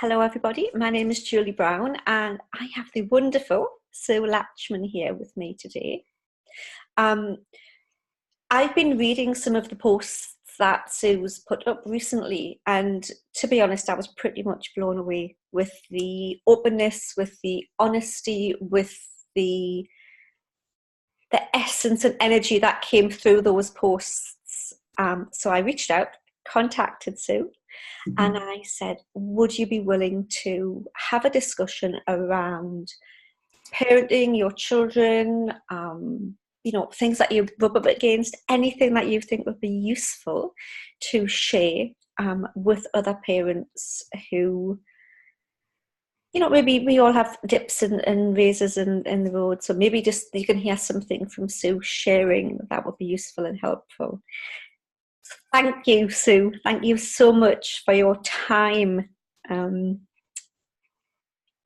Hello, everybody. My name is Julie Brown, and I have the wonderful Sue Latchman here with me today. I've been reading some of the posts that Sue's put up recently, and to be honest, I was pretty much blown away with the openness, with the honesty, with the essence and energy that came through those posts. So I reached out, contacted Sue, and I said, would you be willing to have a discussion around parenting your children, things that you rub up against, anything that you think would be useful to share with other parents who, maybe we all have dips and raises in the road. So maybe just you can hear something from Sue sharing that would be useful and helpful. Thank you, Sue. Thank you so much for your time. I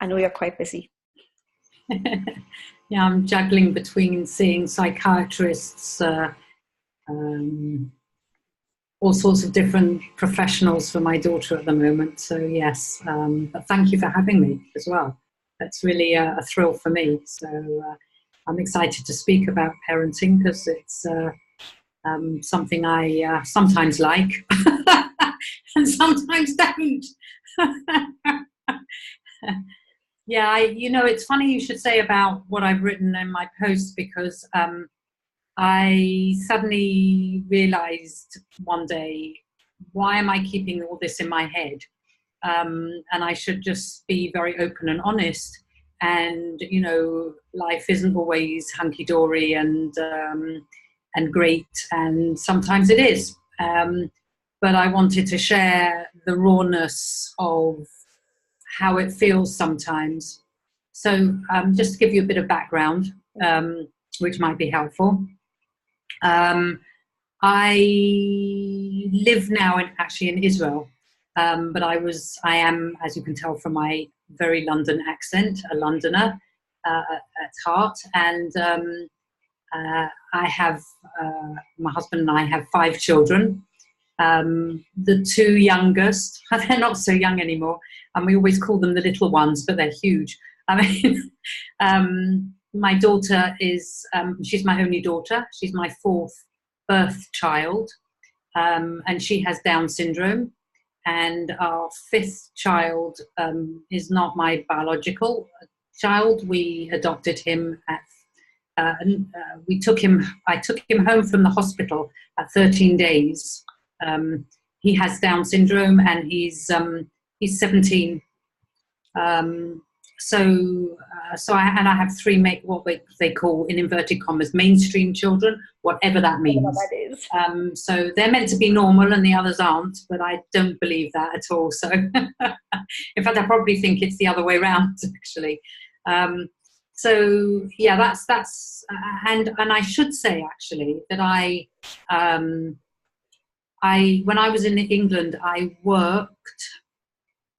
know you're quite busy. Yeah, I'm juggling between seeing psychiatrists, all sorts of different professionals for my daughter at the moment. So yes, but thank you for having me as well. That's really a thrill for me. So I'm excited to speak about parenting because it's something I sometimes like and sometimes don't. Yeah, it's funny you should say about what I've written in my post because I suddenly realized one day, why am I keeping all this in my head? And I should just be very open and honest. And, life isn't always hunky-dory and great, and sometimes it is. But I wanted to share the rawness of how it feels sometimes. So just to give you a bit of background, which might be helpful. I live now in Israel, but I am, as you can tell from my very London accent, a Londoner at heart. And I have, my husband and I have 5 children. The 2 youngest, they're not so young anymore, and we always call them the little ones, but they're huge. I mean, my daughter is, she's my only daughter. She's my 4th birth child, and she has Down syndrome. And our 5th child is not my biological child. We adopted him I took him home from the hospital at 13 days. He has Down syndrome, and he's 17. So I have 3 what they call, in inverted commas, mainstream children, whatever that means. Whatever that is. So they're meant to be normal and the others aren't, but I don't believe that at all. So in fact, I probably think it's the other way around, actually. So yeah, that's and I should say actually that when I was in England, I worked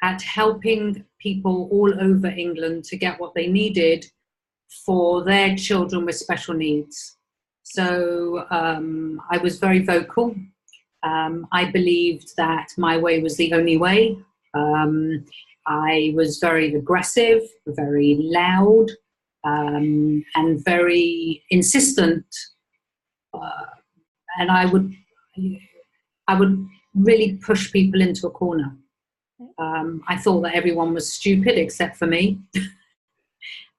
at helping people all over England to get what they needed for their children with special needs. So I was very vocal. I believed that my way was the only way. I was very aggressive, very loud, and very insistent. And I would really push people into a corner. I thought that everyone was stupid except for me.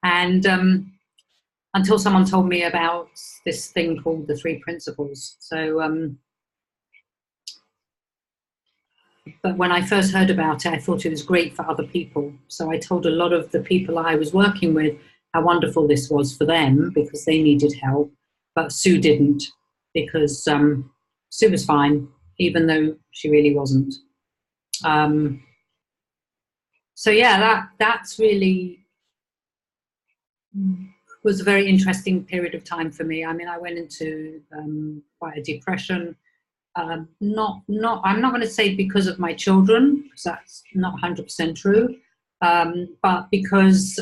And until someone told me about this thing called the 3 principles. So, but when I first heard about it, I thought it was great for other people. So I told a lot of the people I was working with how wonderful this was for them because they needed help. But Sue didn't, because Sue was fine, even though she really wasn't. So yeah, that's really was a very interesting period of time for me. I mean, I went into quite a depression. I'm not going to say because of my children, because that's not 100% true, but because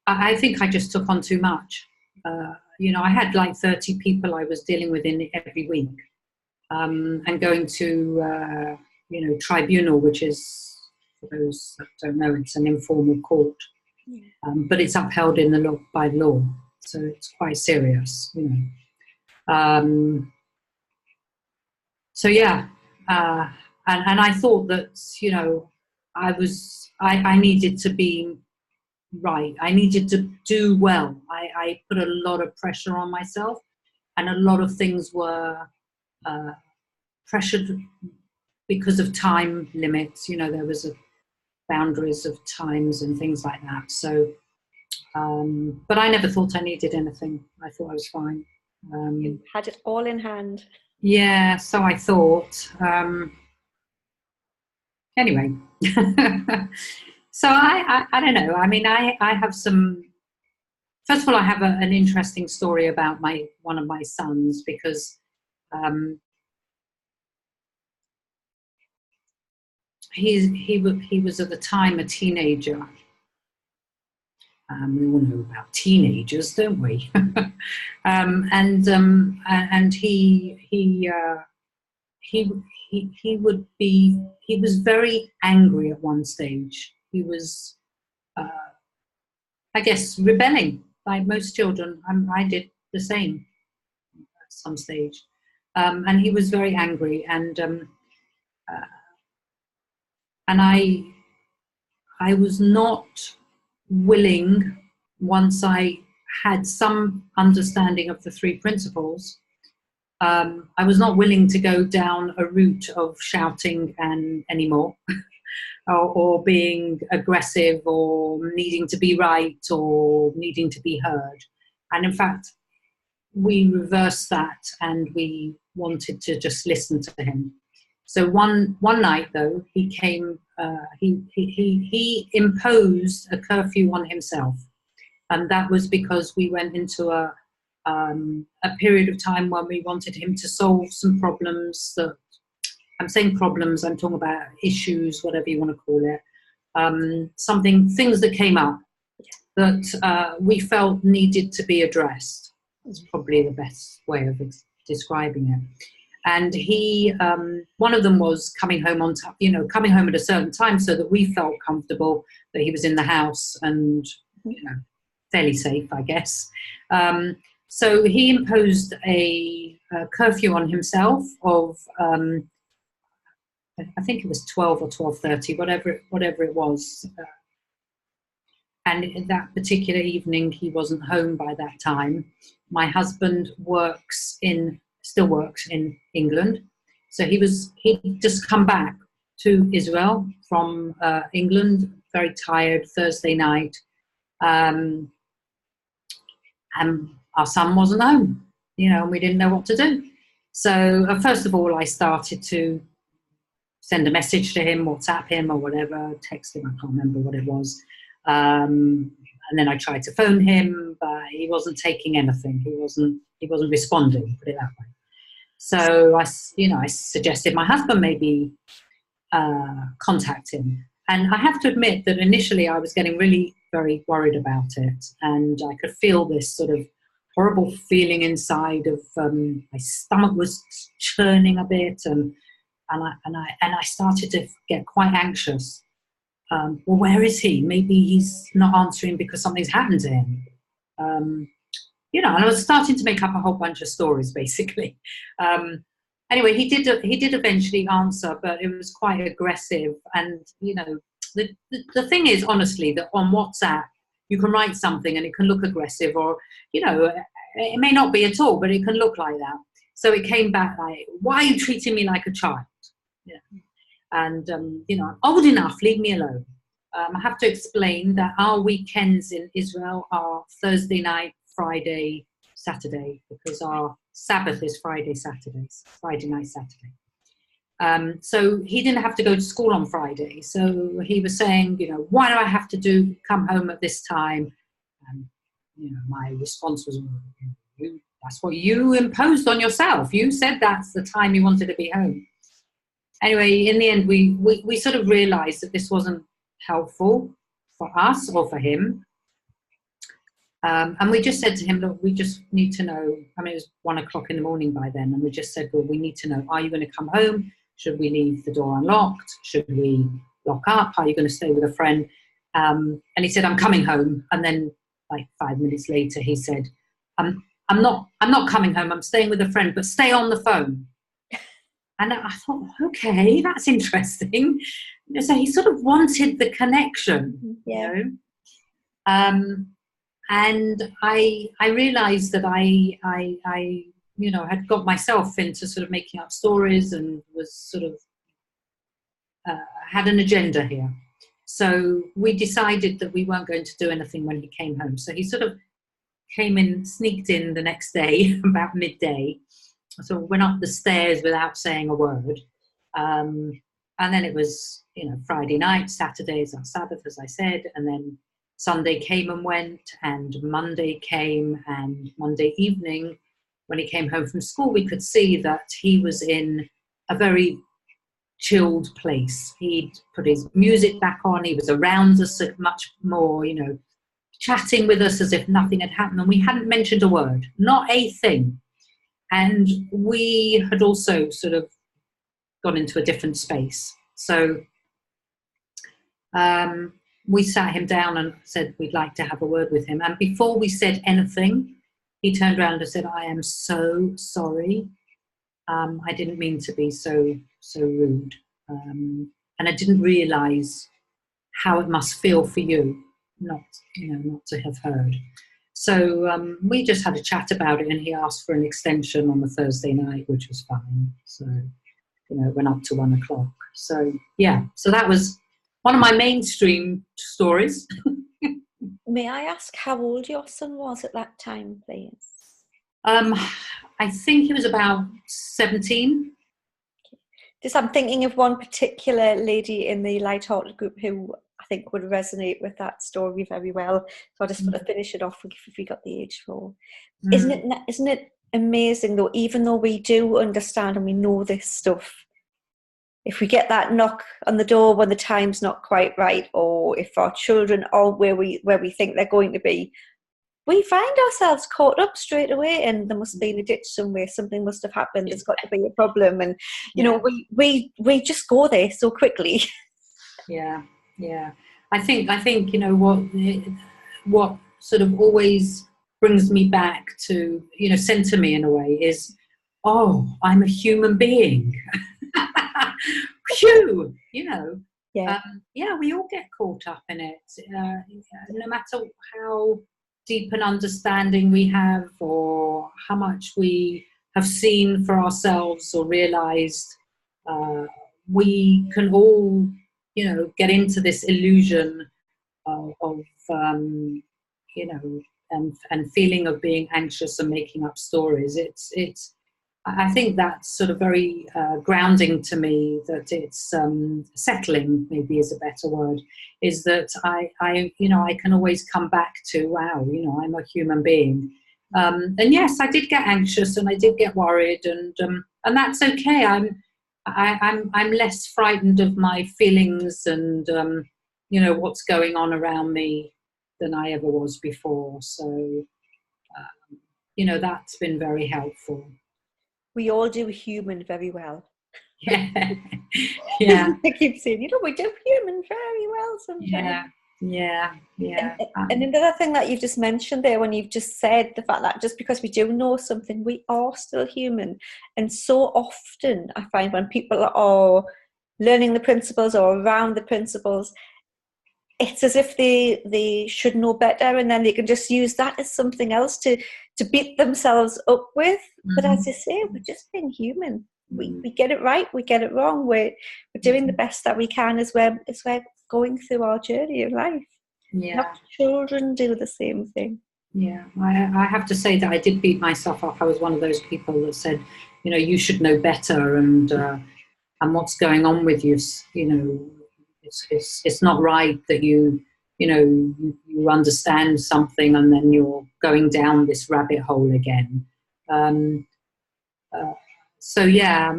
I think I just took on too much. I had like 30 people I was dealing with in every week, and going to tribunal, which is For those that don't know, it's an informal court, Yeah. but it's upheld in the law by law, so it's quite serious, you know. So yeah, and I thought that, you know, I needed to be right. I needed to do well. I put a lot of pressure on myself, and a lot of things were pressured because of time limits. You know, there was boundaries of times and things like that. So, but I never thought I needed anything. I thought I was fine. You had it all in hand. Yeah, so I thought. Anyway, so I don't know. I mean, I have some. First of all, I have an interesting story about one of my sons, because he was at the time a teenager. We all know about teenagers, don't we? And he was very angry at one stage. He was, I guess, rebelling like most children. I did the same at some stage. And he was very angry, and I was not willing, once I had some understanding of the three principles, I was not willing to go down a route of shouting anymore, or being aggressive, or needing to be right, or needing to be heard. And in fact, we reversed that, and we wanted to just listen to him. So one night, though, he came. He imposed a curfew on himself, and that was because we went into a period of time when we wanted him to solve some problems. That, I'm saying problems, I'm talking about issues, whatever you want to call it. Things that came up that we felt needed to be addressed. That's probably the best way of describing it. And he, one of them was coming home coming home at a certain time, so that we felt comfortable that he was in the house and, you know, fairly safe, I guess. So he imposed a curfew on himself of, I think it was 12 or 12:30, whatever it was. And that particular evening, he wasn't home by that time. My husband still works in England. So he'd just come back to Israel from England, very tired, Thursday night. And our son wasn't home, and we didn't know what to do. So first of all, I started to send a message to him, WhatsApp him or whatever, text him, I can't remember what it was. And then I tried to phone him, but he wasn't taking anything. He wasn't responding, put it that way. So I suggested my husband maybe contact him. And I have to admit that initially I was getting really very worried about it, and I could feel this sort of horrible feeling inside of my stomach was churning a bit, and I started to get quite anxious. Well, where is he? Maybe he's not answering because something's happened to him. And I was starting to make up a whole bunch of stories, basically. Anyway, he did eventually answer, but it was quite aggressive. And, the thing is, honestly, that on WhatsApp, you can write something and it can look aggressive, or, it may not be at all, but it can look like that. So it came back like, why are you treating me like a child? Yeah. And, I'm old enough, leave me alone. I have to explain that our weekends in Israel are Thursday night, Friday, Saturday, because our Sabbath is Friday night, Saturday. So he didn't have to go to school on Friday. So he was saying, why do I have to come home at this time? And, my response was, that's what you imposed on yourself. You said that's the time you wanted to be home. Anyway, in the end, we sort of realized that this wasn't helpful for us or for him. And we just said to him, look, we just need to know. I mean, it was 1 o'clock in the morning by then. And we just said, well, we need to know, are you going to come home? Should we leave the door unlocked? Should we lock up? Are you going to stay with a friend? And he said, I'm coming home. And then like 5 minutes later, he said, I'm not coming home. I'm staying with a friend, but stay on the phone. And I thought, okay, that's interesting. So he sort of wanted the connection, Yeah. you know. And I realised that I had got myself into sort of making up stories and was sort of had an agenda here. So we decided that we weren't going to do anything when he came home. So he sort of sneaked in the next day about midday. So we went up the stairs without saying a word. And then it was, Friday night, Saturday is our Sabbath, as I said, and then Sunday came and went, and Monday came, and Monday evening, when he came home from school, we could see that he was in a very chilled place. He'd put his music back on, he was around us much more, chatting with us as if nothing had happened, and we hadn't mentioned a word, not a thing. And we had also sort of gone into a different space. So we sat him down and said we'd like to have a word with him. And before we said anything, he turned around and said, I am so sorry. I didn't mean to be so rude. And I didn't realise how it must feel for you not to have heard. So we just had a chat about it, and he asked for an extension on the Thursday night, which was fine. So, it went up to 1 o'clock. So, yeah, so that was one of my mainstream stories. May I ask how old your son was at that time, please? I think he was about 17. Just I'm thinking of one particular lady in the Lighthearted group who I think would resonate with that story very well. So I just want to finish it off if we got the age for. Isn't it amazing though, even though we do understand and we know this stuff, if we get that knock on the door when the time's not quite right, or if our children aren't where we think they're going to be, we find ourselves caught up straight away, and there must be a ditch somewhere. Something must have happened. There's got to be a problem, and we just go there so quickly. Yeah. I think what sort of always brings me back to center me in a way is, I'm a human being. Phew, we all get caught up in it, no matter how deep an understanding we have, or how much we have seen for ourselves or realized. We can all get into this illusion of and feeling of being anxious and making up stories. I think that's sort of very grounding to me, that it's settling, maybe is a better word, is that I can always come back to, wow, I'm a human being. And yes, I did get anxious and I did get worried, and that's okay. I'm less frightened of my feelings and what's going on around me than I ever was before. So that's been very helpful. We all do human very well. Yeah. I keep saying, we do human very well sometimes. Yeah. And another thing that you've just mentioned there, when you've just said the fact that just because we do know something, we are still human. And so often I find when people are learning the principles or around the principles, it's as if they should know better, and then they can just use that as something else to beat themselves up with. But as you say, we're just being human. We get it right, we get it wrong. We're doing the best that we can as we're going through our journey of life. Yeah. Not children do the same thing. Yeah, I have to say that I did beat myself up. I was one of those people that said, you should know better, and what's going on with you, it's not right that you understand something and then you're going down this rabbit hole again. So yeah,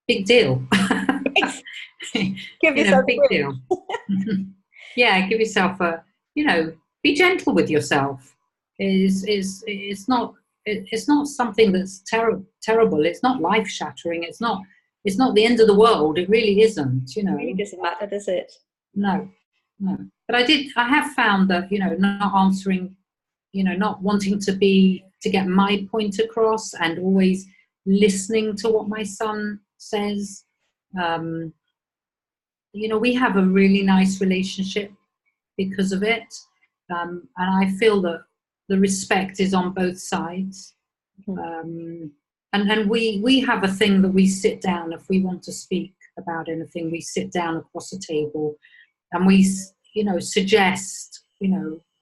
big deal. Give yourself big deal. Yeah, give yourself be gentle with yourself. It's not something that's terrible. It's not life shattering. It's not it's not the end of the world. It really isn't, It really doesn't matter, does it? No, no. But I have found that, not answering, not wanting to get my point across, and always listening to what my son says. We have a really nice relationship because of it. And I feel that the respect is on both sides. And we have a thing that we sit down if we want to speak about anything. We sit down across a table and we, suggest,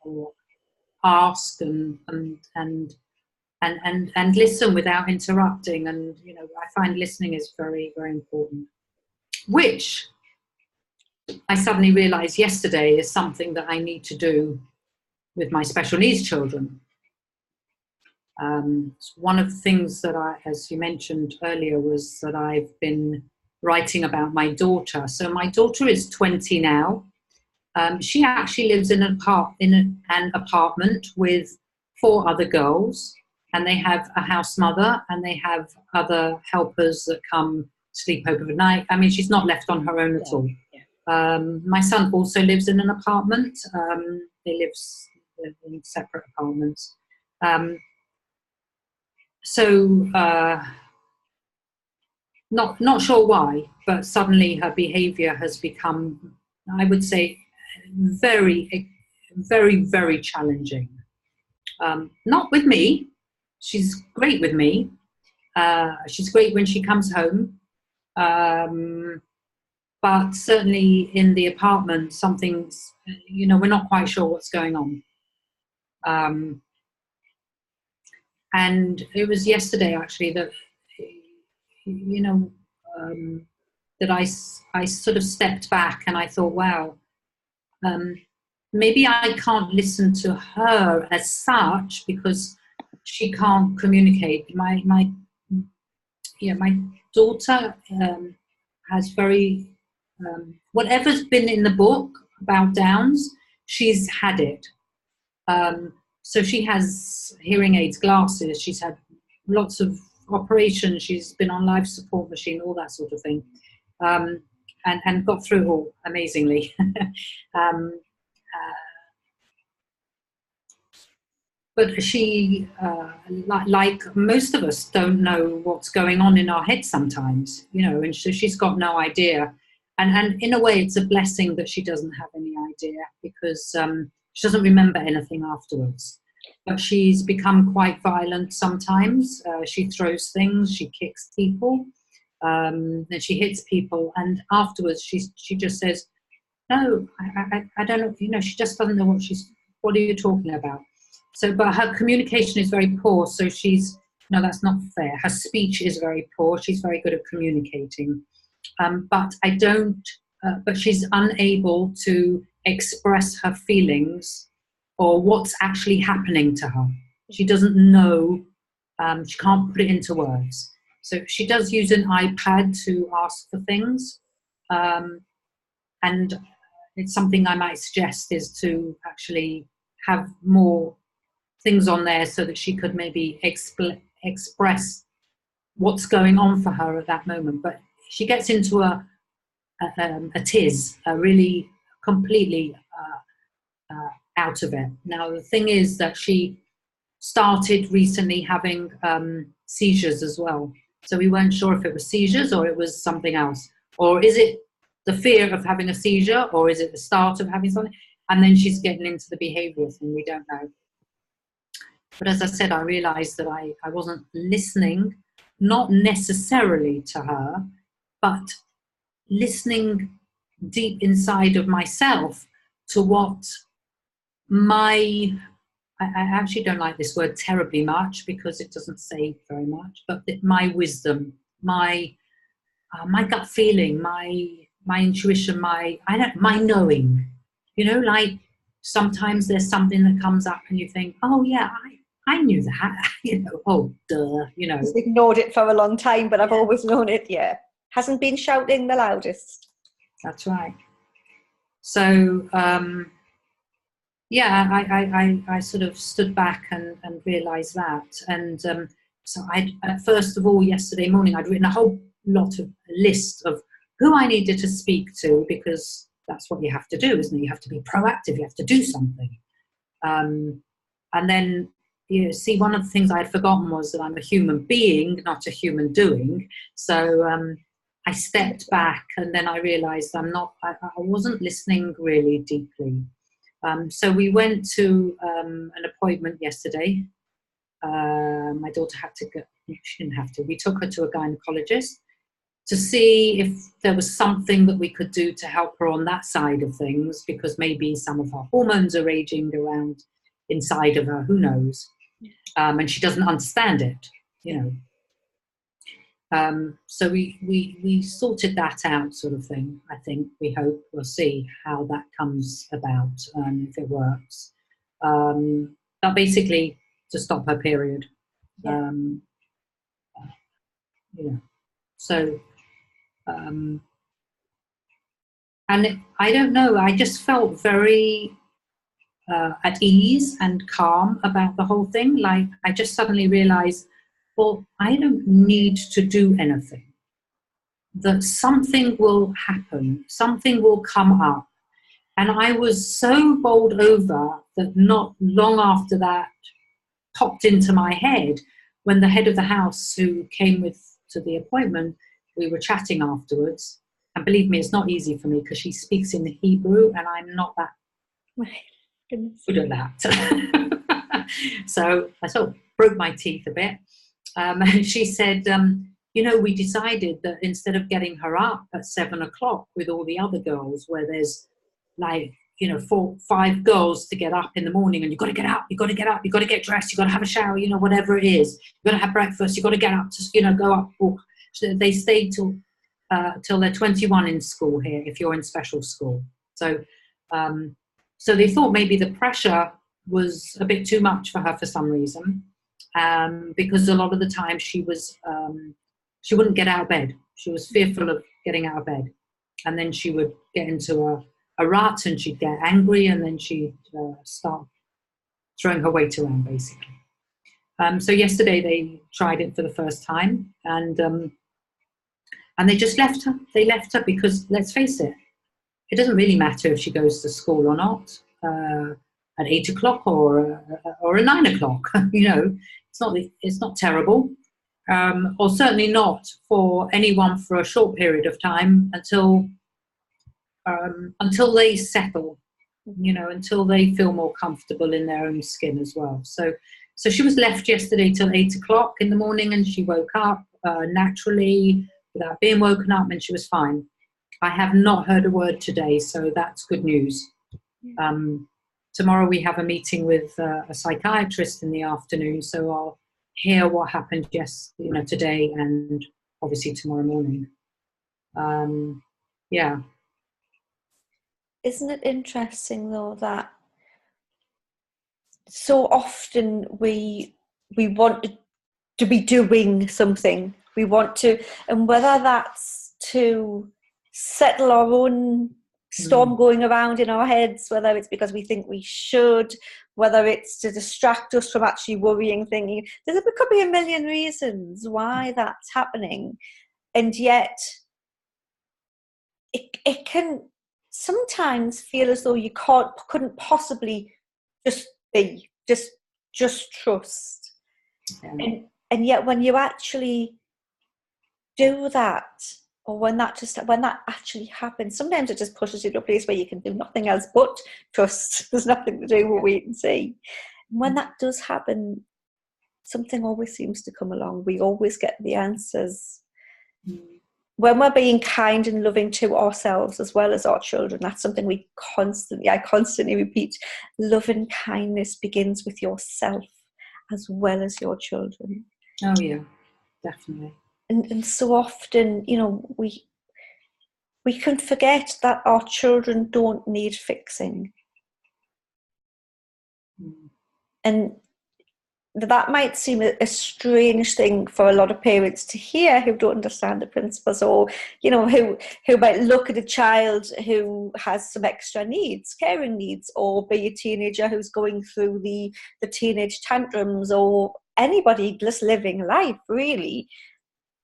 or ask and listen without interrupting. And I find listening is very, very important, which I suddenly realized yesterday is something that I need to do with my special needs children. One of the things that as you mentioned earlier, was that I've been writing about my daughter. So my daughter is 20 now. She actually lives in an apartment with 4 other girls, and they have a house mother, and they have other helpers that come sleep overnight. I mean, she's not left on her own at all. My son also lives in an apartment. They live in separate apartments. Not sure why, but suddenly her behaviour has become, I would say, very, very, very challenging. Not with me. She's great with me. She's great when she comes home. But certainly in the apartment, something's, we're not quite sure what's going on. And it was yesterday actually that, that I sort of stepped back and I thought, wow, maybe I can't listen to her as such because she can't communicate. My daughter has very, whatever's been in the book about Downs, she's had it. So she has hearing aids, glasses, she's had lots of operations, she's been on life support machine, all that sort of thing, and got through it all amazingly. But she, like most of us, don't know what's going on in our head sometimes, and so she's got no idea. And in a way, it's a blessing that she doesn't have any idea, because she doesn't remember anything afterwards. But she's become quite violent sometimes. She throws things, she kicks people, then she hits people, and afterwards she just says, "No, I don't know." She just doesn't know what are you talking about? So, but her communication is very poor. So no, that's not fair. Her speech is very poor. She's very good at communicating, but but she's unable to express her feelings or what's actually happening to her. She doesn't know. She can't put it into words. So she does use an iPad to ask for things, and it's something I might suggest is to actually have more things on there so that she could maybe express what's going on for her at that moment. But she gets into a tiz, really completely out of it. Now, the thing is that she started recently having seizures as well. So we weren't sure if it was seizures or it was something else. Or is it the fear of having a seizure, or is it the start of having something? And then she's getting into the behavioural thing. We don't know. But as I said, I realised that I wasn't listening, not necessarily to her, but listening deep inside of myself to what I actually don't like this word terribly much because it doesn't say very much, but my wisdom, my gut feeling, my intuition, my knowing, like sometimes there's something that comes up and you think, oh yeah, I knew that, oh duh, Just ignored it for a long time, but I've always known it, yeah. Hasn't been shouting the loudest. That's right. So, I sort of stood back and realised that. And so first of all, yesterday morning, I'd written a whole lot of list of who I needed to speak to, because that's what you have to do, isn't it? You have to be proactive. You have to do something. And then, see, one of the things I'd forgotten was that I'm a human being, not a human doing. So I stepped back, and then I realized I wasn't listening really deeply. So we went to an appointment yesterday. My daughter had to go, she didn't have to. We took her to a gynecologist to see if there was something that we could do to help her on that side of things, because maybe some of her hormones are raging around inside of her, who knows, and she doesn't understand it, so we sorted that out, sort of thing. I think, we hope, we'll see how that comes about, if it works, but basically to stop her period. So and I don't know, I just felt very at ease and calm about the whole thing. Like, I just suddenly realized, well, I don't need to do anything. That something will happen, something will come up. And I was so bowled over that not long after that popped into my head, when the head of the house, who came to the appointment, we were chatting afterwards. And believe me, it's not easy for me, because she speaks in Hebrew and I'm not that good at that. So I sort of broke my teeth a bit. And she said, we decided that instead of getting her up at 7 o'clock with all the other girls, where there's like, 4, 5 girls to get up in the morning, and you've got to get up, you've got to get up, you've got to get dressed, you've got to have a shower, whatever it is, you've got to have breakfast, you've got to get up to, go up, walk. So they stayed till they're 21 in school here, if you're in special school. So so they thought maybe the pressure was a bit too much for her for some reason, because a lot of the time she wouldn't get out of bed. She was fearful of getting out of bed, and then she would get into a rut, and she'd get angry, and then she'd start throwing her weight around, basically. So yesterday they tried it for the first time, and they just left her. They left her because, let's face it, it doesn't really matter if she goes to school or not at 8 o'clock or at 9 o'clock. It's not terrible, or certainly not for anyone for a short period of time, until they settle, until they feel more comfortable in their own skin as well. So she was left yesterday till 8 o'clock in the morning, and she woke up naturally without being woken up, and she was fine. I have not heard a word today, so that's good news. Tomorrow we have a meeting with a psychiatrist in the afternoon, so I'll hear what happened today, and obviously tomorrow morning. Isn't it interesting, though, that so often we want to be doing something. We want to, and whether that's to settle our own storm going around in our heads, whether it's because we think we should, whether it's to distract us from actually worrying, thinking, there could be a million reasons why that's happening. And yet it can sometimes feel as though you couldn't possibly just be, just trust. Yeah. And yet when you actually do that, or when that actually happens, sometimes it just pushes you to a place where you can do nothing else but trust. There's nothing to do but wait and see. And when that does happen, something always seems to come along. We always get the answers. When we're being kind and loving to ourselves as well as our children, that's something I constantly repeat. Love and kindness begins with yourself as well as your children. Oh yeah, definitely. And so often, we can forget that our children don't need fixing. And that might seem a strange thing for a lot of parents to hear who don't understand the principles, or who might look at a child who has some extra needs, caring needs, or be a teenager who's going through the teenage tantrums, or anybody just living life, really.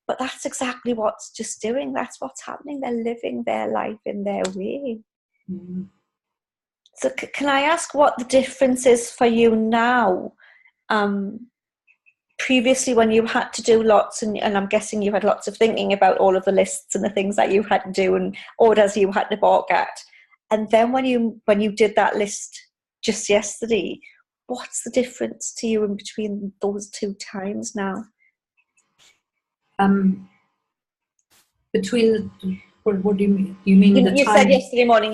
But that's exactly what's just doing. That's what's happening. They're living their life in their way. Mm-hmm. So can I ask what the difference is for you now? Previously, when you had to do lots, and I'm guessing you had lots of thinking about all of the lists and the things that you had to do and orders you had to balk at. And then when you did that list just yesterday, what's the difference to you in between those two times now? Between what do you mean? You mean the You time? said yesterday morning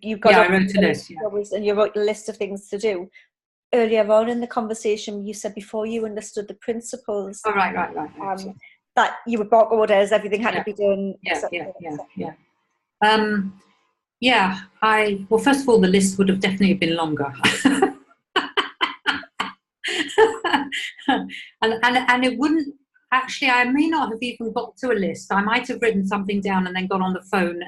you got up I wrote a list, and you wrote a list of things to do. Earlier on in the conversation, you said before you understood the principles, right. that you would block orders, everything had to be done. Well, first of all, the list would have definitely been longer. and it wouldn't actually, I may not have even got to a list. I might have written something down and then got on the phone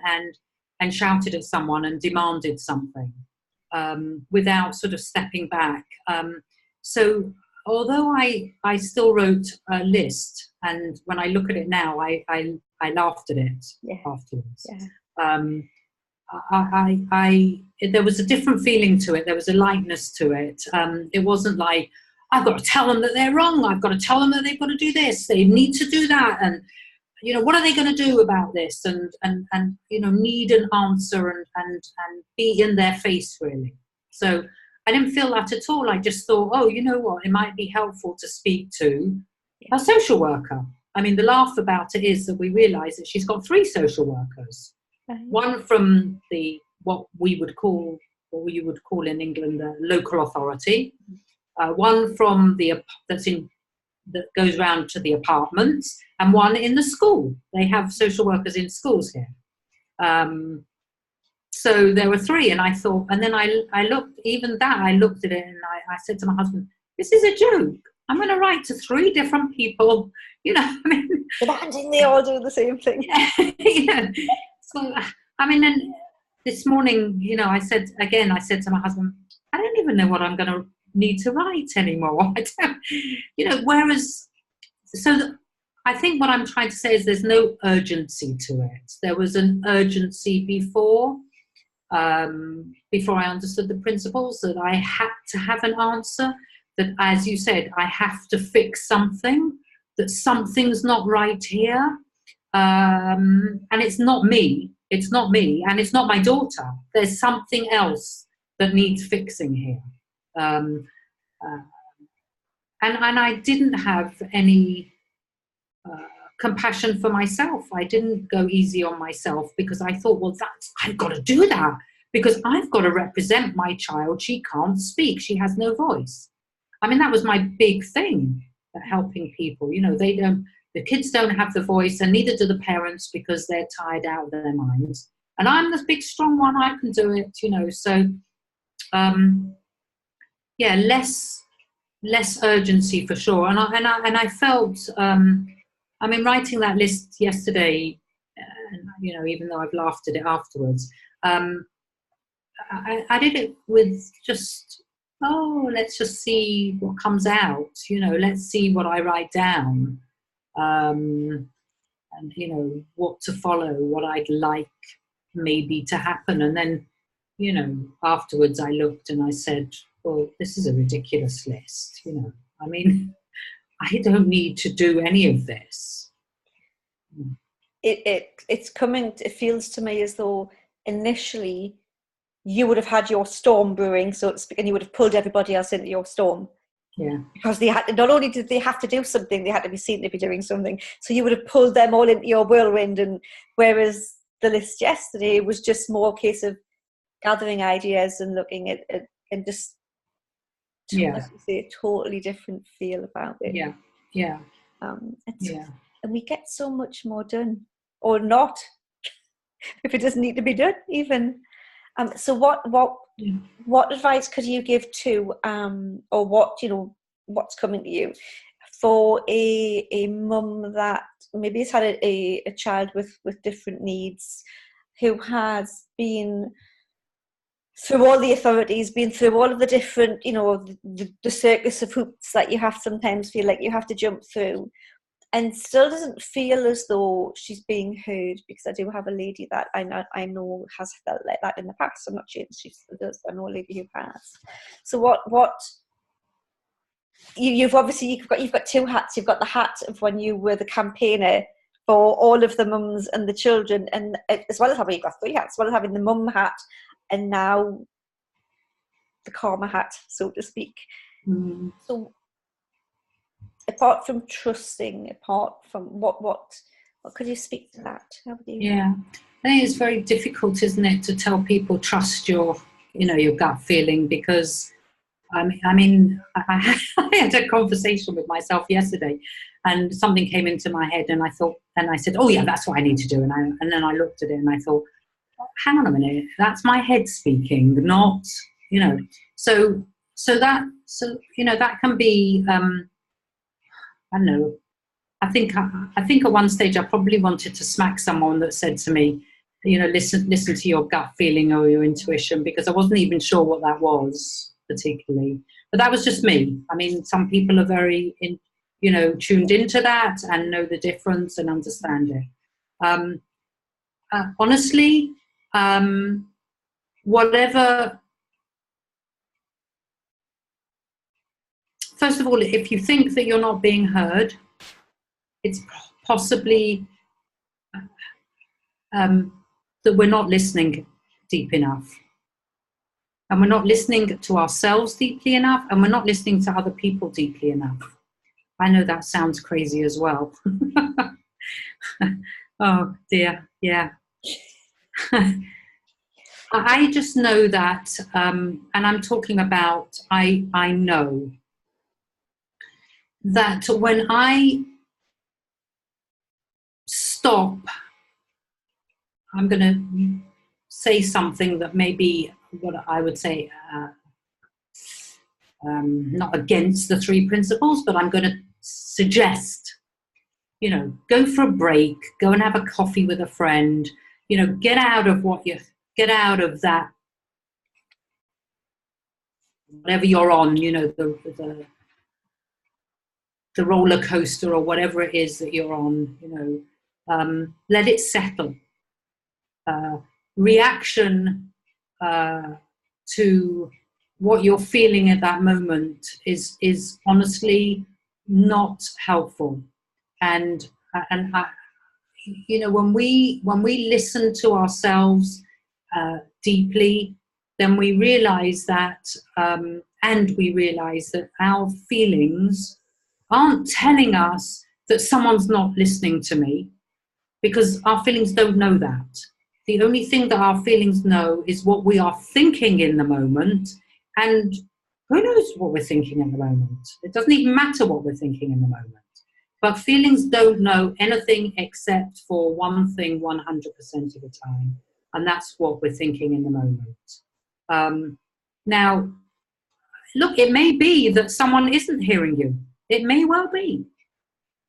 and shouted at someone and demanded something, without sort of stepping back. So although I still wrote a list, and when I look at it now, I laughed at it afterwards. There was a different feeling to it. There was a lightness to it. It wasn't like, I've got to tell them that they're wrong. I've got to tell them that they've got to do this. They need to do that. And, what are they going to do about this? And need an answer and be in their face, really. So I didn't feel that at all. I just thought, oh, you know what? It might be helpful to speak to a social worker. I mean, the laugh about it is that we realise that she's got 3 social workers. One from what you would call in England the local authority. One from that goes round to the apartments, and one in the school. They have social workers in schools here. So there were 3, and I thought, and then I looked at it, and I said to my husband, "This is a joke. I'm going to write to 3 different people." Demanding they all do the same thing. So and this morning, I said to my husband, I don't even know what I'm going to need to write anymore. I don't, I think what I'm trying to say is there's no urgency to it. There was an urgency before I understood the principles, that I had to have an answer, that, as you said, I have to fix something, that something's not right here. And it's not me, and it's not my daughter. There's something else that needs fixing here. And I didn't have any compassion for myself. I didn't go easy on myself, because I thought, well, I've got to do that, because I've got to represent my child. She can't speak. She has no voice. I mean, that was my big thing, helping people. The kids don't have the voice, and neither do the parents, because they're tired out of their minds. And I'm the big, strong one. I can do it, So, less urgency for sure. And I felt, writing that list yesterday, even though I've laughed at it afterwards, I did it with just, let's just see what comes out. Let's see what I write down. And what to follow, what I'd like maybe to happen. And then afterwards I looked and I said, well, this is a ridiculous list. I don't need to do any of this. It feels to me as though initially you would have had your storm brewing, so to speak, and you would have pulled everybody else into your storm. Yeah. Because they had to, not only did they have to do something, they had to be seen to be doing something. So you would have pulled them all into your whirlwind. And whereas the list yesterday was just more a case of gathering ideas and looking at and just like you say, a totally different feel about it. And we get so much more done, or not, if it doesn't need to be done even. So what advice could you give to, or what's coming to you for a mum that maybe has had a child with different needs, who has been through all the authorities, been through all of the different, the circus of hoops that you have sometimes feel like you have to jump through, and still doesn't feel as though she's being heard, because I do have a lady that I know has felt like that in the past. I'm not sure if she still does, but I know a lady who has. So what you've obviously you've got two hats. You've got the hat of when you were the campaigner for all of the mums and the children, and as well as having, you've got three hats, as well as having the mum hat, and now the karma hat, so to speak. So apart from trusting, apart from what could you speak to that? How would you? Yeah, I think it's very difficult, isn't it, to tell people trust your gut feeling, because I mean, I had a conversation with myself yesterday, and something came into my head, and I said, oh yeah, that's what I need to do, and then I looked at it and I thought, oh, hang on a minute, that's my head speaking, not, so that can be, I don't know. I think at one stage I probably wanted to smack someone that said to me, listen to your gut feeling or your intuition, because I wasn't even sure what that was particularly. But that was just me. I mean, some people are very, tuned into that and know the difference and understand it. Honestly, whatever. First of all, if you think that you're not being heard, it's possibly that we're not listening deep enough. And we're not listening to ourselves deeply enough, and we're not listening to other people deeply enough. I know that sounds crazy as well. Oh dear, yeah. I just know that, and I'm talking about, I know that when I stop, I'm going to say something that may be what I would say, not against the three principles, but I'm going to suggest, go for a break, go and have a coffee with a friend, get out of that, whatever you're on, the roller coaster or whatever it is that you're on, let it settle. Reaction to what you're feeling at that moment is honestly not helpful. And when we listen to ourselves deeply, then we realize that, our feelings aren't telling us that someone's not listening to me, because our feelings don't know that. The only thing that our feelings know is what we are thinking in the moment, and who knows what we're thinking in the moment? It doesn't even matter what we're thinking in the moment. But feelings don't know anything except for one thing 100% of the time, and that's what we're thinking in the moment. Now, look, it may be that someone isn't hearing you. It may well be.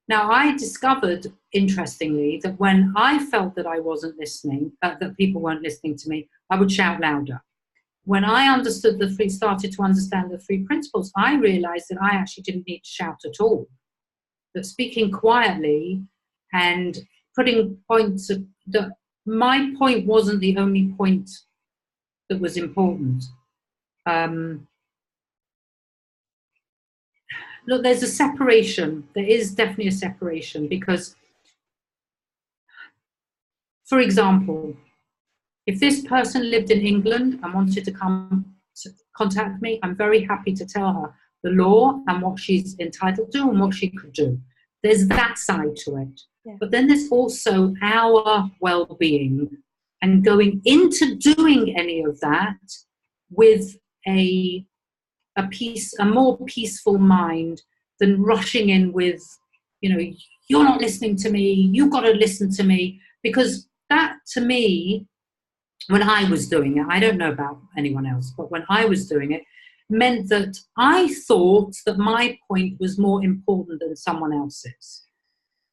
Now, I discovered, interestingly, that when I felt that I wasn't listening, that people weren't listening to me, I would shout louder. When I started to understand the three principles, I realized that I actually didn't need to shout at all. That speaking quietly and putting points, that my point wasn't the only point that was important. Look, there's a separation. There is definitely a separation, because, for example, if this person lived in England and wanted to come to contact me, I'm very happy to tell her the law and what she's entitled to and what she could do. There's that side to it. Yeah. But then there's also our well-being, and going into doing any of that with a more peaceful mind than rushing in with, you're not listening to me, you've got to listen to me. Because that, to me, when I was doing it, I don't know about anyone else, but when I was doing it, meant that I thought that my point was more important than someone else's.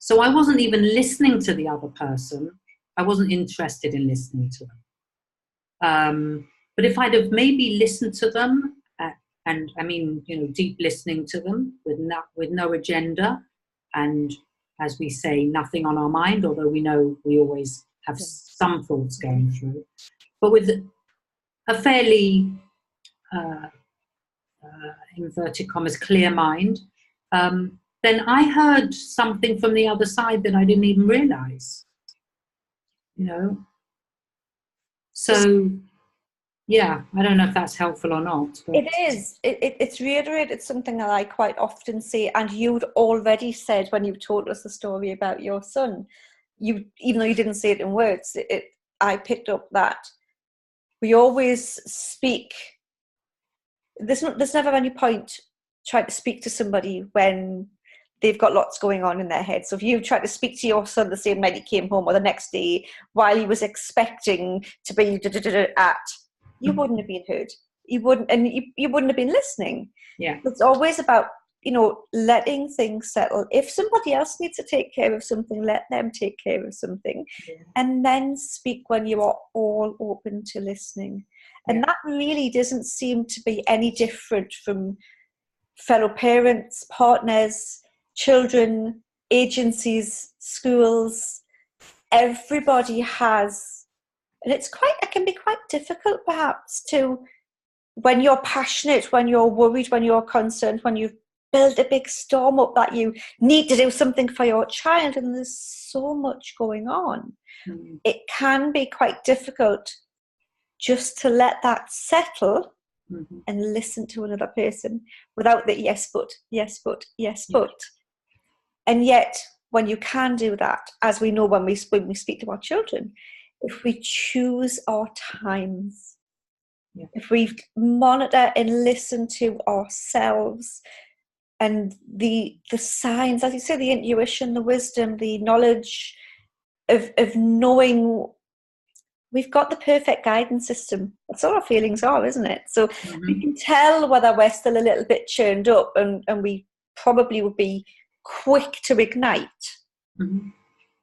So I wasn't even listening to the other person. I wasn't interested in listening to them. But if I'd have maybe listened to them, and I mean, deep listening to them with no agenda, and as we say, nothing on our mind, although we know we always have some thoughts going through. But with a fairly, inverted commas, clear mind, then I heard something from the other side that I didn't even realise, you know. So, yeah, I don't know if that's helpful or not. But it is. It's reiterated something that I quite often say, and you'd already said when you told us the story about your son. Even though you didn't say it in words, I picked up that we always speak. There's never any point trying to speak to somebody when they've got lots going on in their head. So if you tried to speak to your son the same night he came home or the next day while he was expecting to be at, you wouldn't have been heard. You wouldn't have been listening. Yeah. It's always about, letting things settle. If somebody else needs to take care of something, let them take care of something. Yeah. And then speak when you are all open to listening. And that really doesn't seem to be any different from fellow parents, partners, children, agencies, schools. Everybody has, and it can be quite difficult perhaps when you're passionate, when you're worried, when you're concerned, when you've built a big storm up that you need to do something for your child and there's so much going on. Mm. It can be quite difficult just to let that settle. Mm-hmm. And listen to another person without the yes but. And yet, when you can do that, as we know when we speak to our children, if we choose our times, if we monitor and listen to ourselves and the signs, as you say, the intuition, the wisdom, the knowledge of knowing we've got the perfect guidance system. That's all our feelings are, isn't it? So we can tell whether we're still a little bit churned up and we probably would be quick to ignite,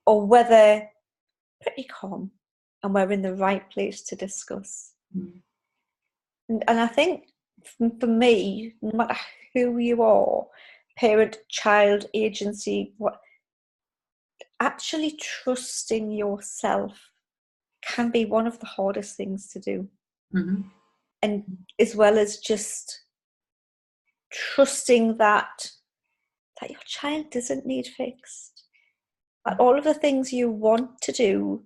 or whether pretty calm and we're in the right place to discuss. And I think for me, no matter who you are, parent, child, agency, actually trusting yourself can be one of the hardest things to do. And as well as just trusting that your child doesn't need fixed, that all of the things you want to do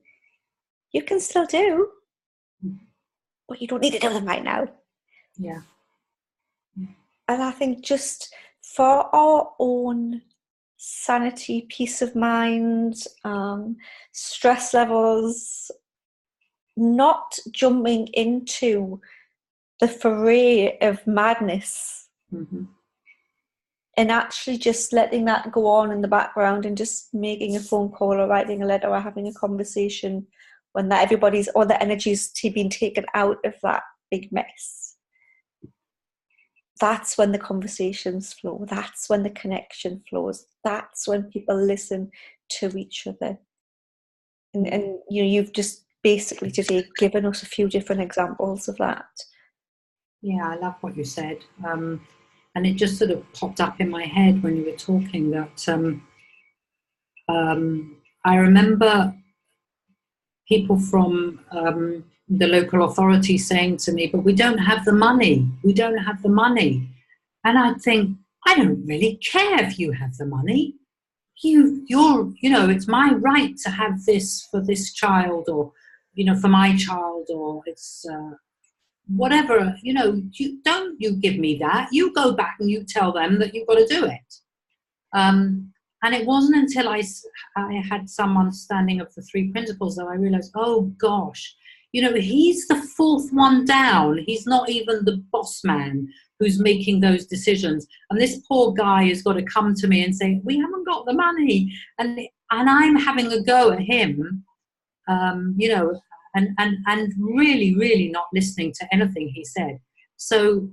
you can still do, but you don't need to do them right now. And I think just for our own sanity, peace of mind, stress levels, not jumping into the foray of madness, and actually just letting that go on in the background and just making a phone call or writing a letter or having a conversation when everybody's, all the energy's been taken out of that big mess. That's when the conversations flow. That's when the connection flows. That's when people listen to each other. And you've just basically today given us a few different examples of that. Yeah, I love what you said. And it just sort of popped up in my head when you were talking that I remember people from the local authority saying to me, but we don't have the money. We don't have the money. And I'd think, I don't really care if you have the money. It's my right to have this for this child, or, for my child, or it's whatever, you give me that. You go back and you tell them that you've got to do it. And it wasn't until I had some understanding of the 3 principles that I realized, oh gosh, he's the 4th one down. He's not even the boss man who's making those decisions. And this poor guy has got to come to me and say, we haven't got the money. And I'm having a go at him, and really, really not listening to anything he said. So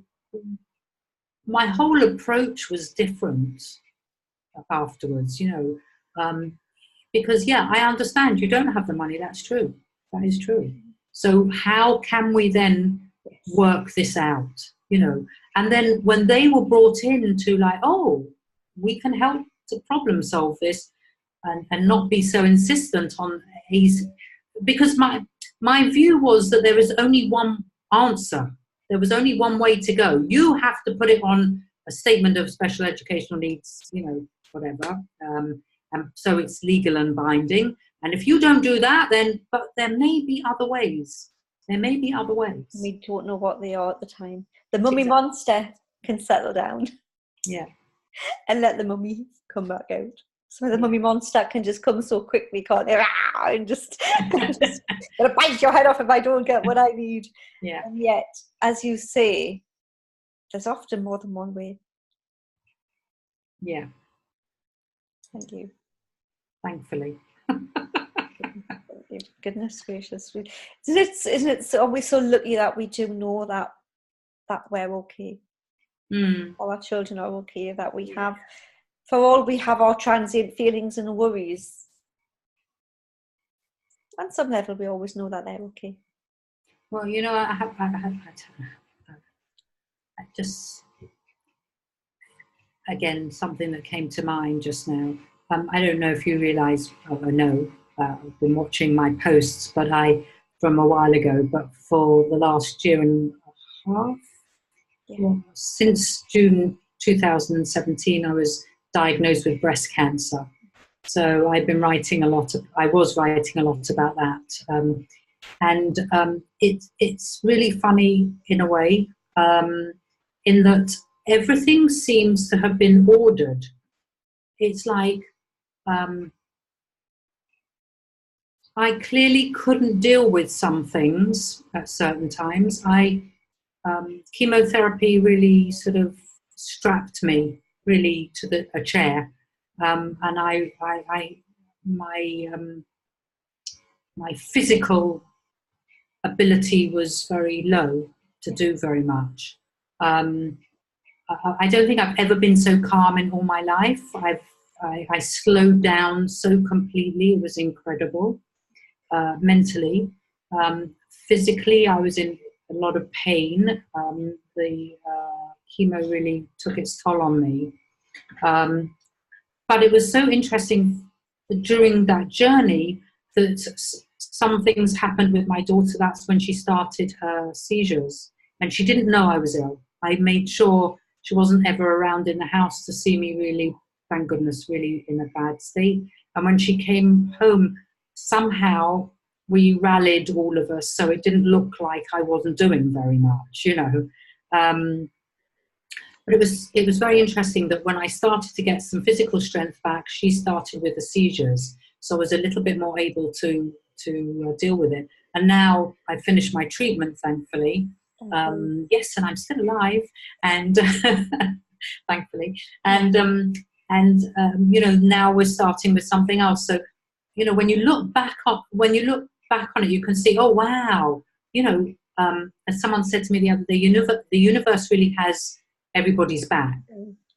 my whole approach was different afterwards, because I understand you don't have the money. That's true. That is true. So how can we then work this out, and then when they were brought in to we can help to problem solve this, and not be so insistent on he's, because my view was that there is only one answer. There was only one way to go. You have to put it on a statement of special educational needs, whatever, and so it's legal and binding. And if you don't do that, then, but there may be other ways. There may be other ways. We don't know what they are at the time. The mummy monster can settle down. Yeah. And let the mummy come back out. So the mummy monster can just come so quickly, can't it? And just gonna bite your head off if I don't get what I need. Yeah. And yet, as you say, there's often more than one way. Yeah. Thank you. Thankfully. Goodness gracious. Isn't it, are we so lucky that we do know that we're okay? All our children are okay, that we have, for all we have our transient feelings and worries, on some level we always know that they're okay. Well, I just, again, something that came to mind just now. I don't know if you realise, or know, I've been watching my posts, but from a while ago, but for the last year and a half, since June 2017, I was diagnosed with breast cancer. So I was writing a lot about that. It's really funny in a way, in that everything seems to have been ordered. It's like, I clearly couldn't deal with some things at certain times. Chemotherapy really sort of strapped me really to a chair, and my physical ability was very low to do very much. I don't think I've ever been so calm in all my life. I slowed down so completely. It was incredible. Mentally, physically, I was in a lot of pain. The chemo really took its toll on me. But it was so interesting during that journey that some things happened with my daughter. That's when she started her seizures, and she didn't know I was ill. I made sure she wasn't ever around in the house to see me really, thank goodness, really in a bad state. And when she came home, somehow we rallied, all of us, so it didn't look like I wasn't doing very much, but it was very interesting that when I started to get some physical strength back, she started with the seizures, so I was a little bit more able to deal with it. And now I finished my treatment, thankfully. Yes, and I'm still alive, and thankfully, and now we're starting with something else. So, when you look back on it, you can see, oh wow, as someone said to me the other day, the universe really has everybody's back.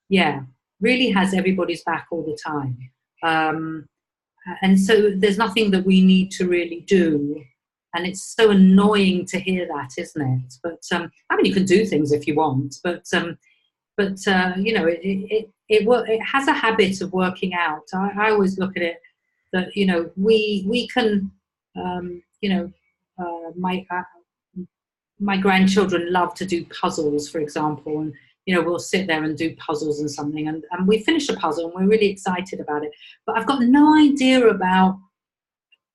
Yeah, really has everybody's back all the time. And so there's nothing that we need to really do. And it's so annoying to hear that, isn't it? But you can do things if you want, but it has a habit of working out. I always look at it that we can my grandchildren love to do puzzles, for example, and we'll sit there and do puzzles and something, and we finish a puzzle and we're really excited about it. But I've got no idea about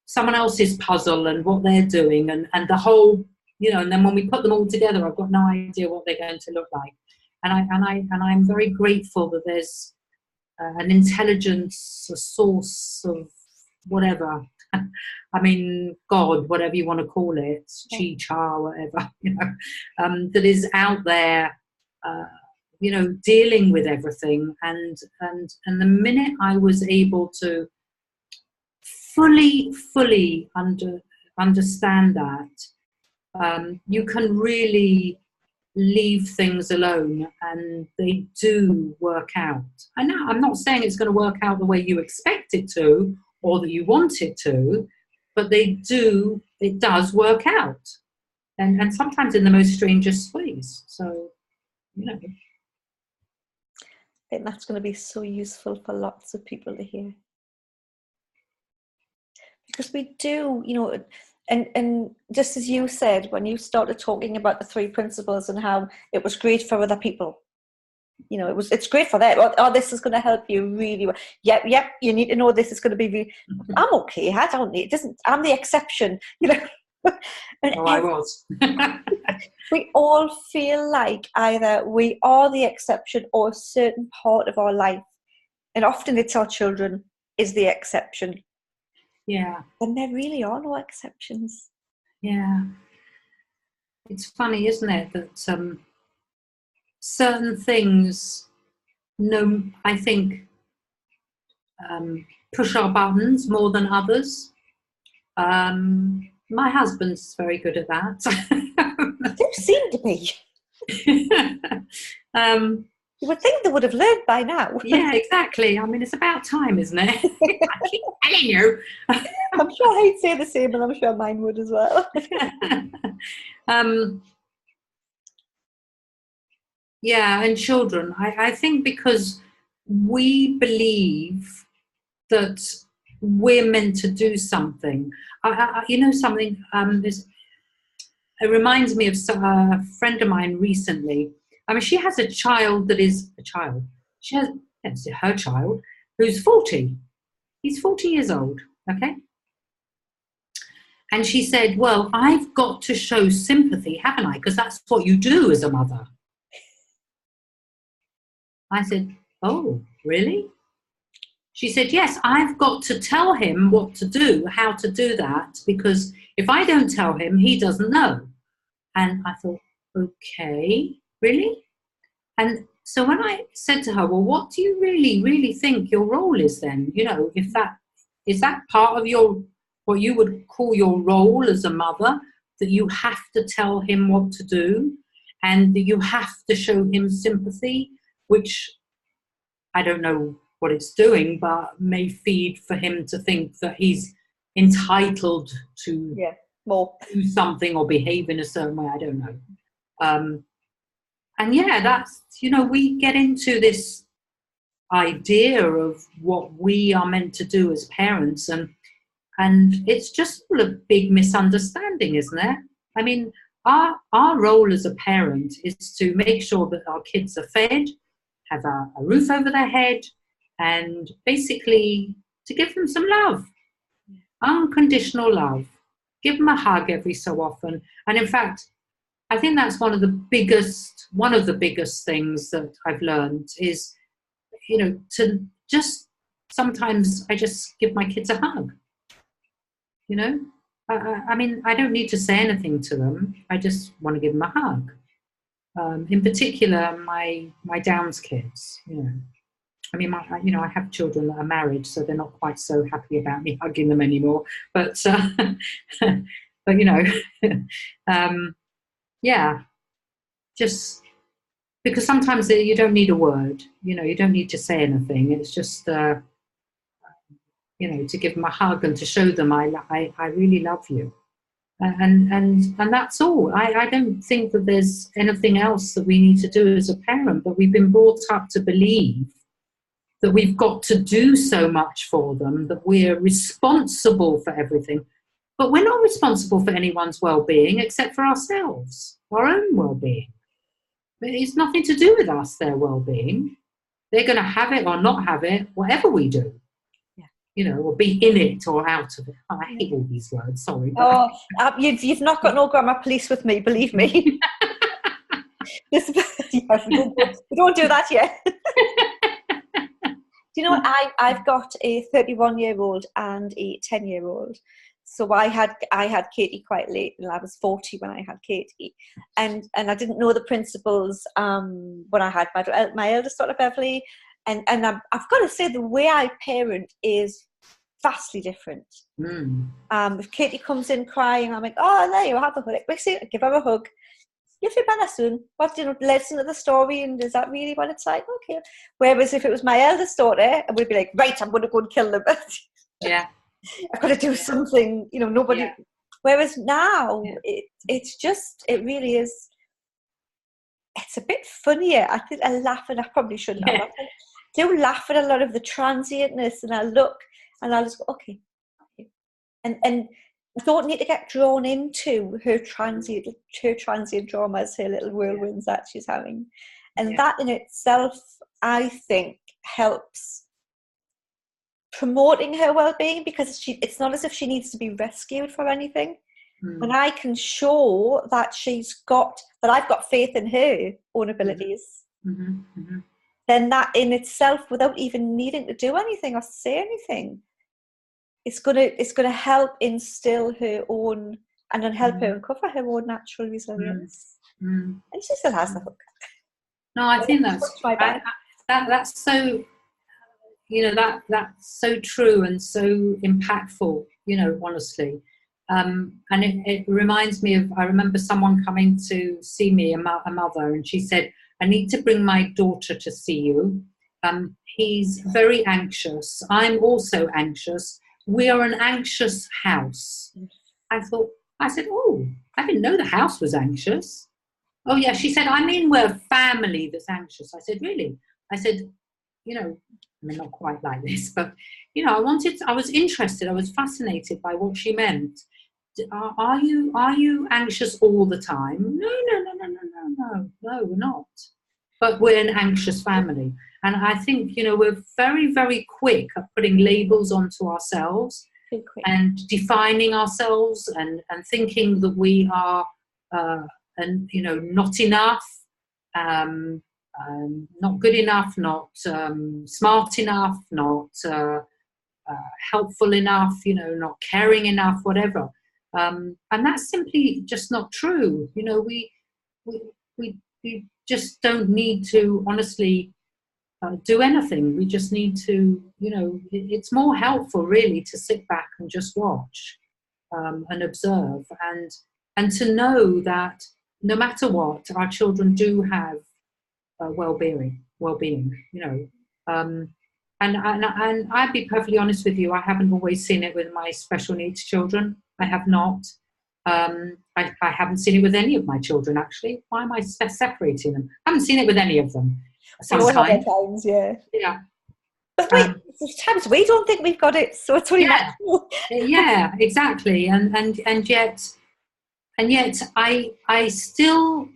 someone else's puzzle and what they're doing, and the whole, and then when we put them all together, I've got no idea what they're going to look like. And I'm very grateful that there's an intelligence, a source of whatever. I mean, God, whatever you want to call it, Chi Cha, whatever, that is out there, dealing with everything. And the minute I was able to fully understand that, you can really leave things alone, and they do work out. I know I'm not saying it's going to work out the way you expect it to or that you want it to, but it does work out, and sometimes in the most strangest ways. So I think that's going to be so useful for lots of people to hear. Because we do, and just as you said, when you started talking about the 3 principles and how it was great for other people, it's great for them. Oh, this is going to help you really well. Yep, you need to know this is going to be. I'm okay. I don't need. It doesn't. I'm the exception. And I was. we all feel like either we are the exception or a certain part of our life, and often it's our children is the exception. Yeah. And there really are no exceptions. Yeah. It's funny, isn't it, that certain things, I think, push our buttons more than others. My husband's very good at that. They seem to be. You would think they would have learned by now. Yeah, exactly. I mean, it's about time, isn't it? I keep telling you. I'm sure he'd say the same, and I'm sure mine would as well. Yeah, and children. I think because we believe that we're meant to do something. Something. It reminds me of a friend of mine recently. I mean, she has a child that is a child. She has her child who's 40. He's 40 years old, okay? And she said, well, I've got to show sympathy, haven't I? Because that's what you do as a mother. I said, oh, really? She said, yes, I've got to tell him what to do, how to do that, because if I don't tell him, he doesn't know. And I thought, okay, really? And so when I said to her, well, what do you really, really think your role is then? If is that part of what you would call your role as a mother, that you have to tell him what to do and that you have to show him sympathy, which I don't know what it's doing, but may feed for him to think that he's entitled to do something or behave in a certain way. I don't know. And yeah, that's, we get into this idea of what we are meant to do as parents, and it's just a big misunderstanding, isn't it? I mean, our role as a parent is to make sure that our kids are fed, have a roof over their head, and basically to give them some love, unconditional love. Give them a hug every so often. And in fact, I think that's one of the biggest things that I've learned is, to just, sometimes I just give my kids a hug. I mean, I don't need to say anything to them. I just want to give them a hug. In particular, my Downs kids, I mean, I have children that are married, so they're not quite so happy about me hugging them anymore. But, yeah, just because sometimes you don't need a word, you don't need to say anything. It's just, to give them a hug and to show them I really love you. And that's all. I don't think that there's anything else that we need to do as a parent, but we've been brought up to believe that we've got to do so much for them, that we're responsible for everything. But we're not responsible for anyone's well-being except for ourselves, our own well-being. It's nothing to do with us, their well-being. They're going to have it or not have it, whatever we do. Or be in it or out of it. Oh, I hate all these words, sorry. Oh, you've not got no grammar police with me, believe me. We don't do that yet. Do you know what? I've got a 31-year-old and a 10-year-old. So I had Katie quite late, and I was 40 when I had Katie, and I didn't know the principles when I had my eldest daughter Beverly, and I've got to say the way I parent is vastly different. If Katie comes in crying, I'm like, oh, there you have a hug. Give her a hug. You'll feel better soon. Listen to the story, and is that really what it's like? Okay. Whereas if it was my eldest daughter, we'd be like, right, I'm going to go and kill them. Yeah. I've got to do something, nobody. Yeah. Whereas now, it really is. It's a bit funnier. I think I laugh, and I probably shouldn't have. I do laugh at a lot of the transientness, and I look, and I'll just go, okay, And I don't need to get drawn into her transient dramas, her little whirlwinds that she's having. And that in itself, I think, helps promoting her well-being, because it's not as if she needs to be rescued for anything. When I can show that I've got faith in her own abilities, then that in itself, without even needing to do anything or say anything, it's gonna help instill her own, and then help her uncover her own natural resilience. And she still has the hook. No, I think that's so, that's so true and so impactful, honestly. And it reminds me of, I remember someone coming to see me, a mother, and she said, I need to bring my daughter to see you. He's very anxious. I'm also anxious. We are an anxious house. I said, oh, I didn't know the house was anxious. Oh yeah, she said, I mean, we're a family that's anxious. I said, really? I said, not quite like this, but, I was interested. I was fascinated by what she meant. Are you anxious all the time? No, we're not. But we're an anxious family. And I think, we're very, very quick at putting labels onto ourselves and defining ourselves and thinking that we are, not enough, not good enough, not smart enough, not helpful enough, not caring enough, whatever. And that's simply just not true. We just don't need to honestly do anything. We just need to, it's more helpful really to sit back and just watch and observe and to know that no matter what, our children do have well-being, and I'd be perfectly honest with you, I haven't always seen it with my special needs children. I have not. I haven't seen it with any of my children, actually. Why am I separating them? I haven't seen it with any of them. Sometimes. Yeah. But wait, sometimes we don't think we've got it, so it's really natural. Yeah, exactly. And yet I still,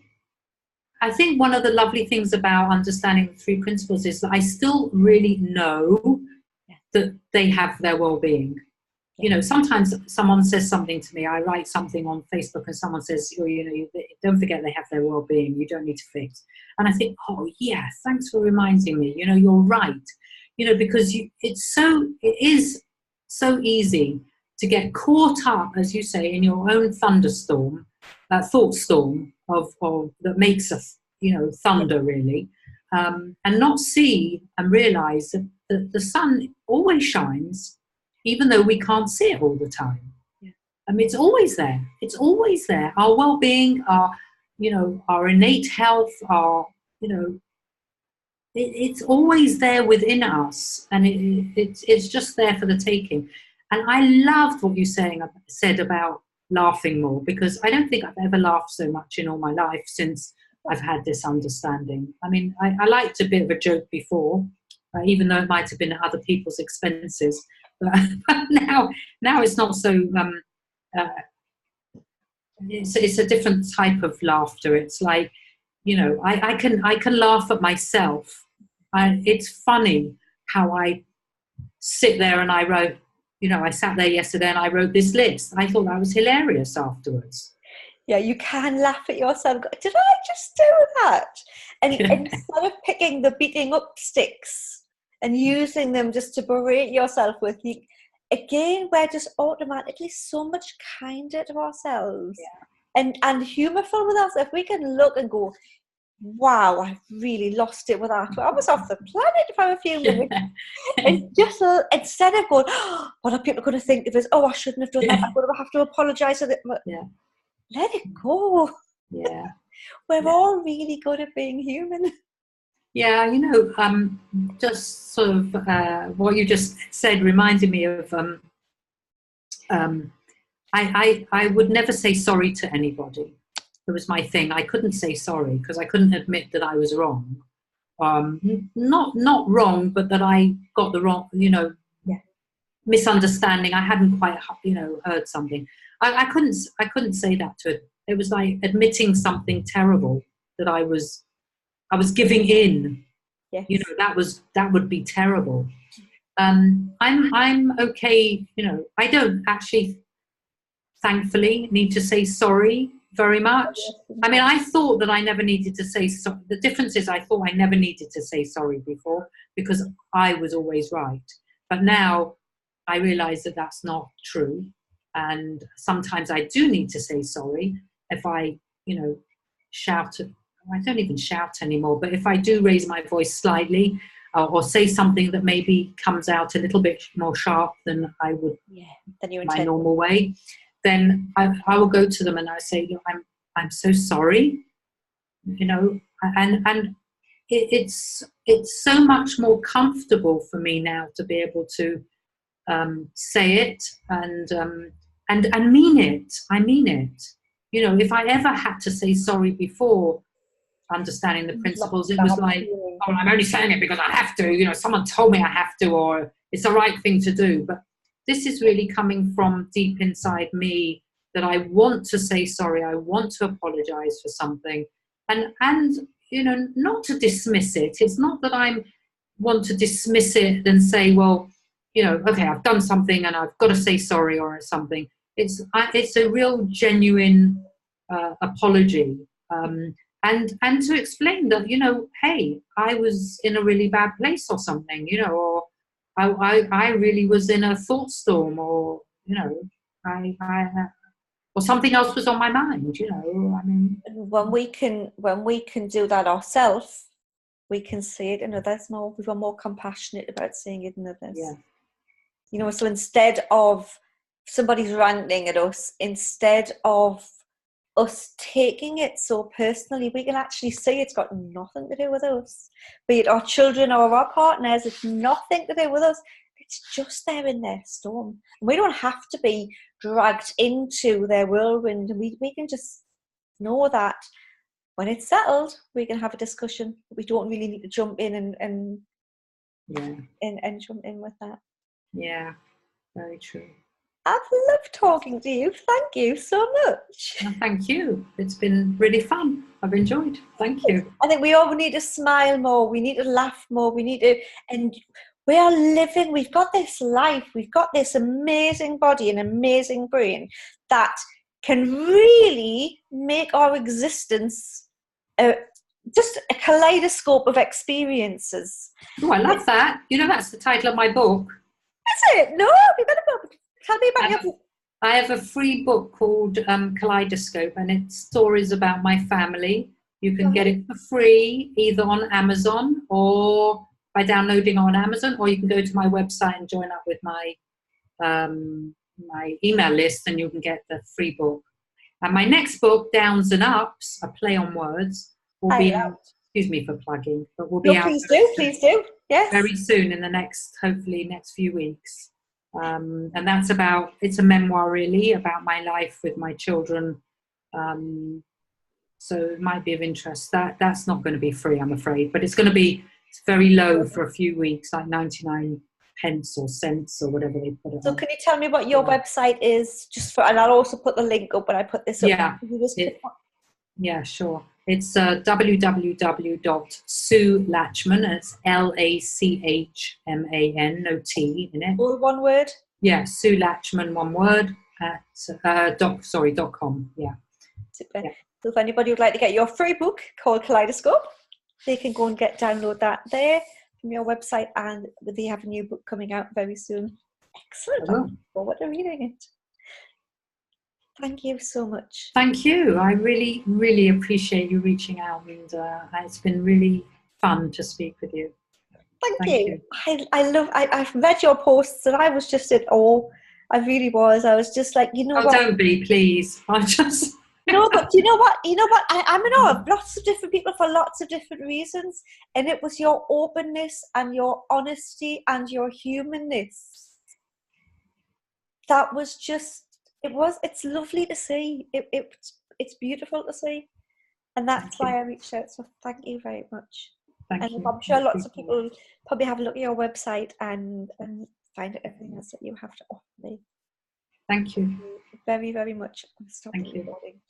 I think one of the lovely things about understanding the three principles is that I still really know that they have their well-being. Sometimes someone says something to me, I write something on Facebook and someone says, don't forget they have their well-being, you don't need to fix. And I think, oh yeah, thanks for reminding me, you're right. Because it is so easy to get caught up, as you say, in your own thunderstorm, thought storm of that makes us, thunder really, and not see and realize that the sun always shines, even though we can't see it all the time. I mean, it's always there. It's always there. Our well-being, our innate health, it's always there within us, and it's just there for the taking. And I loved what you said about laughing more, because I don't think I've ever laughed so much in all my life since I've had this understanding. I mean, I liked a bit of a joke before, even though it might have been at other people's expenses. But now it's not so. It's a different type of laughter. It's like, I can laugh at myself. It's funny how I sit there and I wrote. I sat there yesterday and I wrote this list. I thought that was hilarious afterwards. Yeah, you can laugh at yourself. Did I just do that? And instead of picking the beating up sticks and using them just to berate yourself with, again, we're just automatically so much kinder to ourselves and humorful with ourselves. If we can look and go, wow, I really lost it with that. I was off the planet for a few minutes. And just instead of going, oh, what are people going to think of us? Oh, I shouldn't have done that. I'm going to have to apologise for it. Let it go. Yeah. We're all really good at being human. Yeah, just sort of what you just said reminded me of I would never say sorry to anybody. It was my thing. I couldn't say sorry because I couldn't admit that I was wrong. Not wrong, but that I got the wrong, misunderstanding. I hadn't quite, heard something. I couldn't say that to it. It was like admitting something terrible that I was giving in. Yes. That would be terrible. I'm okay. I don't actually, thankfully, need to say sorry very much. I mean, I thought that I never needed to say sorry. The difference is I thought I never needed to say sorry before because I was always right. But now I realize that that's not true. And sometimes I do need to say sorry if I, shout. I don't even shout anymore, but if I do raise my voice slightly or say something that maybe comes out a little bit more sharp than I would my normal way, then I will go to them and I say, I'm so sorry, and it's so much more comfortable for me now to be able to say it and mean it. I mean it. If I ever had to say sorry before understanding the principles, it was like, oh, I'm only saying it because I have to. Someone told me I have to, or it's the right thing to do. But this is really coming from deep inside me that I want to say sorry. I want to apologize for something, and not to dismiss it. It's not that I want to dismiss it and say, well, okay, I've done something and I've got to say sorry or something. It's a real genuine apology, and to explain that, hey, I was in a really bad place or something, or I really was in a thought storm, or I or something else was on my mind. I mean, when we can do that ourselves, we can see it in others more. We were more compassionate about seeing it in others. Yeah. So instead of somebody's ranting at us, instead of us taking it so personally, we can actually see it's got nothing to do with us. Be it our children or our partners, it's nothing to do with us. It's just they're in their storm. And we don't have to be dragged into their whirlwind. And we can just know that when it's settled, we can have a discussion. We don't really need to jump in and jump in with that. Yeah, very true. I've loved talking to you. Thank you so much. Well, thank you. It's been really fun. I've enjoyed. Thank you. I think we all need to smile more. We need to laugh more. We need to, and we are living. We've got this life. We've got this amazing body and amazing brain that can really make our existence just a kaleidoscope of experiences. Oh, I love that. That's the title of my book. Is it? No, we better tell me about your book. I have a free book called Kaleidoscope, and it's stories about my family. You can get it for free either on Amazon or by downloading on Amazon, or you can go to my website and join up with my my email list, and you can get the free book. And my next book, Downs and Ups, a play on words, will be out. Excuse me for plugging, but will be out. Please do. Yes. Very soon, in the hopefully next few weeks. And that's it's a memoir really about my life with my children. So it might be of interest. That's not going to be free, I'm afraid, but it's very low for a few weeks, like 99 pence or cents or whatever they put it So on. can you tell me what your website is, and I'll also put the link up when I put this up. Yeah, sure. It's www.SueLatchman. It's LACHMAN, no T in it. All one word? Yeah, Sue Latchman, one word, at .com. Yeah. Super. Yeah. So if anybody would like to get your free book called Kaleidoscope, they can go and download that there from your website, and they have a new book coming out very soon. Excellent. I look forward to reading it. Thank you so much. Thank you. I really, really appreciate you reaching out, and it's been really fun to speak with you. Thank you. I've read your posts and I was just in awe. I really was. I was just like, what? Don't be, please. I'm just... No, but you know what? I'm in awe of lots of different people for lots of different reasons. And it was your openness and your honesty and your humanness. That was just... It's lovely to see. It's beautiful to see. And that's why I reached out. So thank you very much. Thank you. I'm sure lots of people probably have a look at your website and find out everything else that you have to offer me. Thank you. Very, very much. Stop Thank you. recording.